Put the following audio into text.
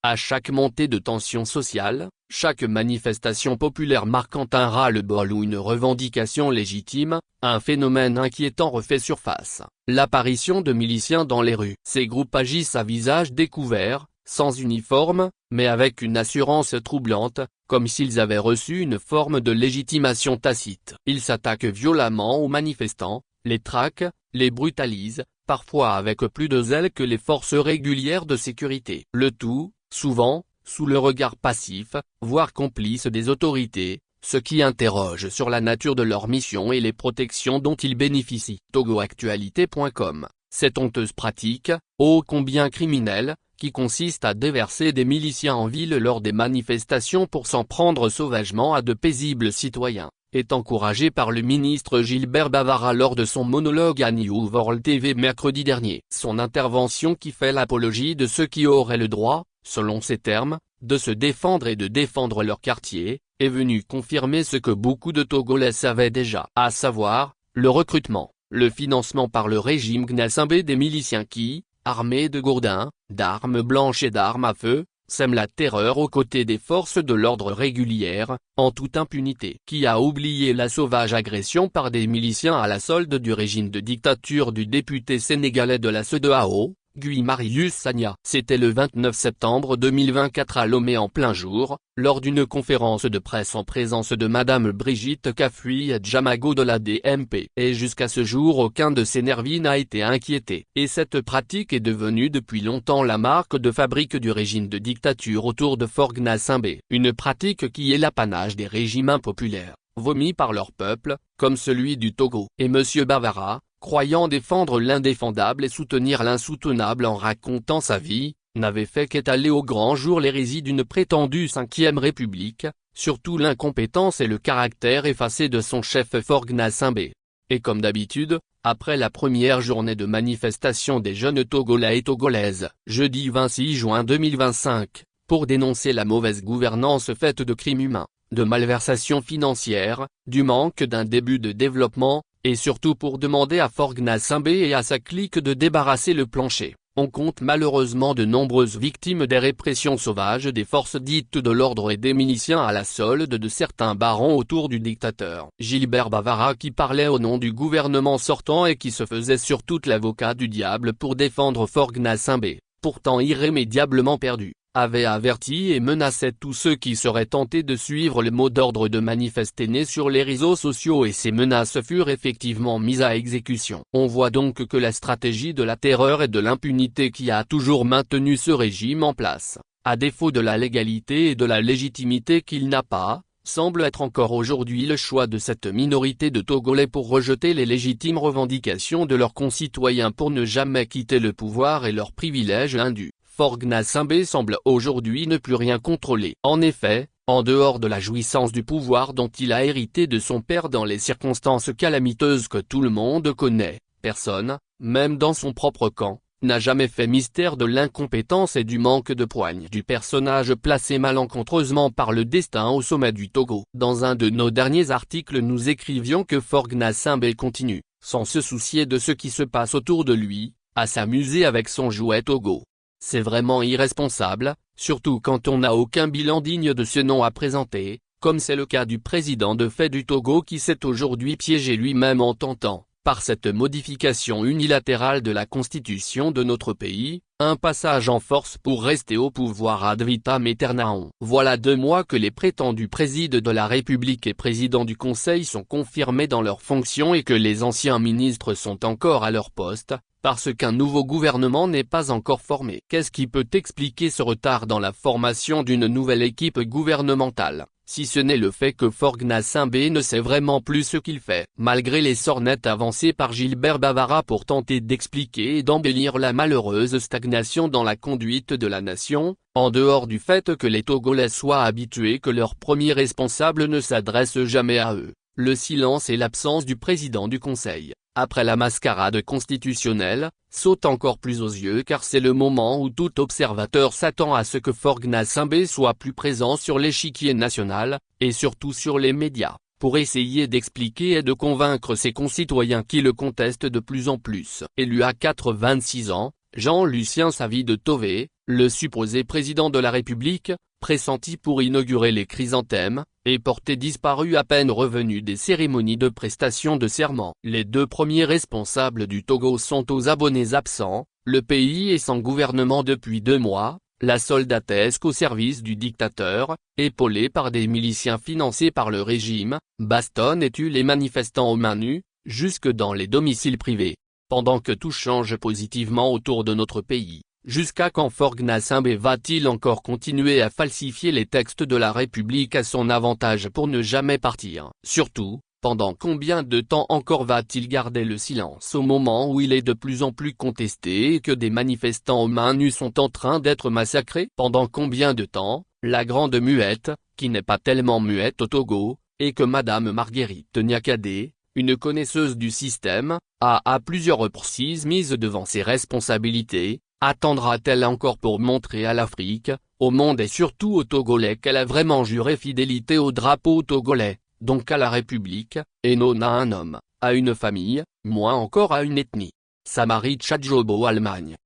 À chaque montée de tension sociale, chaque manifestation populaire marquant un ras-le-bol ou une revendication légitime, un phénomène inquiétant refait surface. L'apparition de miliciens dans les rues. Ces groupes agissent à visage découvert, sans uniforme, mais avec une assurance troublante, comme s'ils avaient reçu une forme de légitimation tacite. Ils s'attaquent violemment aux manifestants, les traquent, les brutalisent, parfois avec plus de zèle que les forces régulières de sécurité. Le tout, souvent, sous le regard passif, voire complice des autorités, ce qui interroge sur la nature de leur mission et les protections dont ils bénéficient. TogoActualité.com. Cette honteuse pratique, ô combien criminelle, qui consiste à déverser des miliciens en ville lors des manifestations pour s'en prendre sauvagement à de paisibles citoyens, est encouragée par le ministre Gilbert Bavara lors de son monologue à New World TV mercredi dernier. Son intervention qui fait l'apologie de ceux qui auraient le droit, selon ses termes, de se défendre et de défendre leur quartier, est venue confirmer ce que beaucoup de Togolais savaient déjà, à savoir, le recrutement, le financement par le régime Gnassingbé des miliciens qui, armés de gourdins, d'armes blanches et d'armes à feu, sèment la terreur aux côtés des forces de l'ordre régulières, en toute impunité. Qui a oublié la sauvage agression par des miliciens à la solde du régime de dictature du député sénégalais de la CEDEAO, Guy Marius Sagna? C'était le 29 septembre 2024 à Lomé en plein jour, lors d'une conférence de presse en présence de Madame Brigitte Kafouy Djamago de la DMP. Et jusqu'à ce jour aucun de ces nervis n'a été inquiété. Et cette pratique est devenue depuis longtemps la marque de fabrique du régime de dictature autour de Fort Gnassingbé. Une pratique qui est l'apanage des régimes impopulaires, vomis par leur peuple, comme celui du Togo. Et Monsieur Bavara, croyant défendre l'indéfendable et soutenir l'insoutenable en racontant sa vie, n'avait fait qu'étaler au grand jour l'hérésie d'une prétendue 5e République, surtout l'incompétence et le caractère effacé de son chef Fort Gnassingbé. Et comme d'habitude, après la première journée de manifestation des jeunes Togolais et Togolaises, jeudi 26 juin 2025, pour dénoncer la mauvaise gouvernance faite de crimes humains, de malversations financières, du manque d'un début de développement, et surtout pour demander à Fort Gnassingbé et à sa clique de débarrasser le plancher. On compte malheureusement de nombreuses victimes des répressions sauvages des forces dites de l'ordre et des miliciens à la solde de certains barons autour du dictateur Gilbert Bavara qui parlait au nom du gouvernement sortant et qui se faisait sur toute l'avocat du diable pour défendre Fort Gnassingbé, pourtant irrémédiablement perdu, avait averti et menaçait tous ceux qui seraient tentés de suivre le mot d'ordre de manifester né sur les réseaux sociaux et ces menaces furent effectivement mises à exécution. On voit donc que la stratégie de la terreur et de l'impunité qui a toujours maintenu ce régime en place, à défaut de la légalité et de la légitimité qu'il n'a pas, semble être encore aujourd'hui le choix de cette minorité de Togolais pour rejeter les légitimes revendications de leurs concitoyens pour ne jamais quitter le pouvoir et leurs privilèges indus. Fort Gnassingbé semble aujourd'hui ne plus rien contrôler. En effet, en dehors de la jouissance du pouvoir dont il a hérité de son père dans les circonstances calamiteuses que tout le monde connaît, personne, même dans son propre camp, n'a jamais fait mystère de l'incompétence et du manque de poigne du personnage placé malencontreusement par le destin au sommet du Togo. Dans un de nos derniers articles nous écrivions que Fort Gnassingbé continue, sans se soucier de ce qui se passe autour de lui, à s'amuser avec son jouet Togo. C'est vraiment irresponsable, surtout quand on n'a aucun bilan digne de ce nom à présenter, comme c'est le cas du président de fait du Togo qui s'est aujourd'hui piégé lui-même en tentant, par cette modification unilatérale de la constitution de notre pays, un passage en force pour rester au pouvoir ad vitam aeternam. Voilà 2 mois que les prétendus présidents de la République et présidents du Conseil sont confirmés dans leurs fonctions et que les anciens ministres sont encore à leur poste, parce qu'un nouveau gouvernement n'est pas encore formé. Qu'est-ce qui peut expliquer ce retard dans la formation d'une nouvelle équipe gouvernementale, si ce n'est le fait que Fort Gnassingbé ne sait vraiment plus ce qu'il fait? Malgré les sornettes avancées par Gilbert Bavara pour tenter d'expliquer et d'embellir la malheureuse stagnation dans la conduite de la nation, en dehors du fait que les Togolais soient habitués que leur premier responsable ne s'adresse jamais à eux, le silence et l'absence du président du Conseil, après la mascarade constitutionnelle, saute encore plus aux yeux car c'est le moment où tout observateur s'attend à ce que Fort Gnassingbé soit plus présent sur l'échiquier national, et surtout sur les médias, pour essayer d'expliquer et de convaincre ses concitoyens qui le contestent de plus en plus. Élu à 86 ans, Jean-Lucien Savy de Tové, le supposé président de la République, pressenti pour inaugurer les chrysanthèmes, est porté disparu à peine revenu des cérémonies de prestation de serment. Les deux premiers responsables du Togo sont aux abonnés absents, le pays est sans gouvernement depuis 2 mois, la soldatesque au service du dictateur, épaulée par des miliciens financés par le régime, bastonne et tue les manifestants aux mains nues, jusque dans les domiciles privés. Pendant que tout change positivement autour de notre pays, jusqu'à quand Faure Gnassingbé va-t-il encore continuer à falsifier les textes de la République à son avantage pour ne jamais partir? Surtout, pendant combien de temps encore va-t-il garder le silence au moment où il est de plus en plus contesté et que des manifestants aux mains nues sont en train d'être massacrés? Pendant combien de temps, la grande muette, qui n'est pas tellement muette au Togo, et que Madame Marguerite Niakhaday, une connaisseuse du système, a à plusieurs reprises mise devant ses responsabilités, attendra-t-elle encore pour montrer à l'Afrique, au monde et surtout aux Togolais qu'elle a vraiment juré fidélité au drapeau togolais, donc à la République, et non à un homme, à une famille, moins encore à une ethnie? Samari Tchadjobo, Allemagne.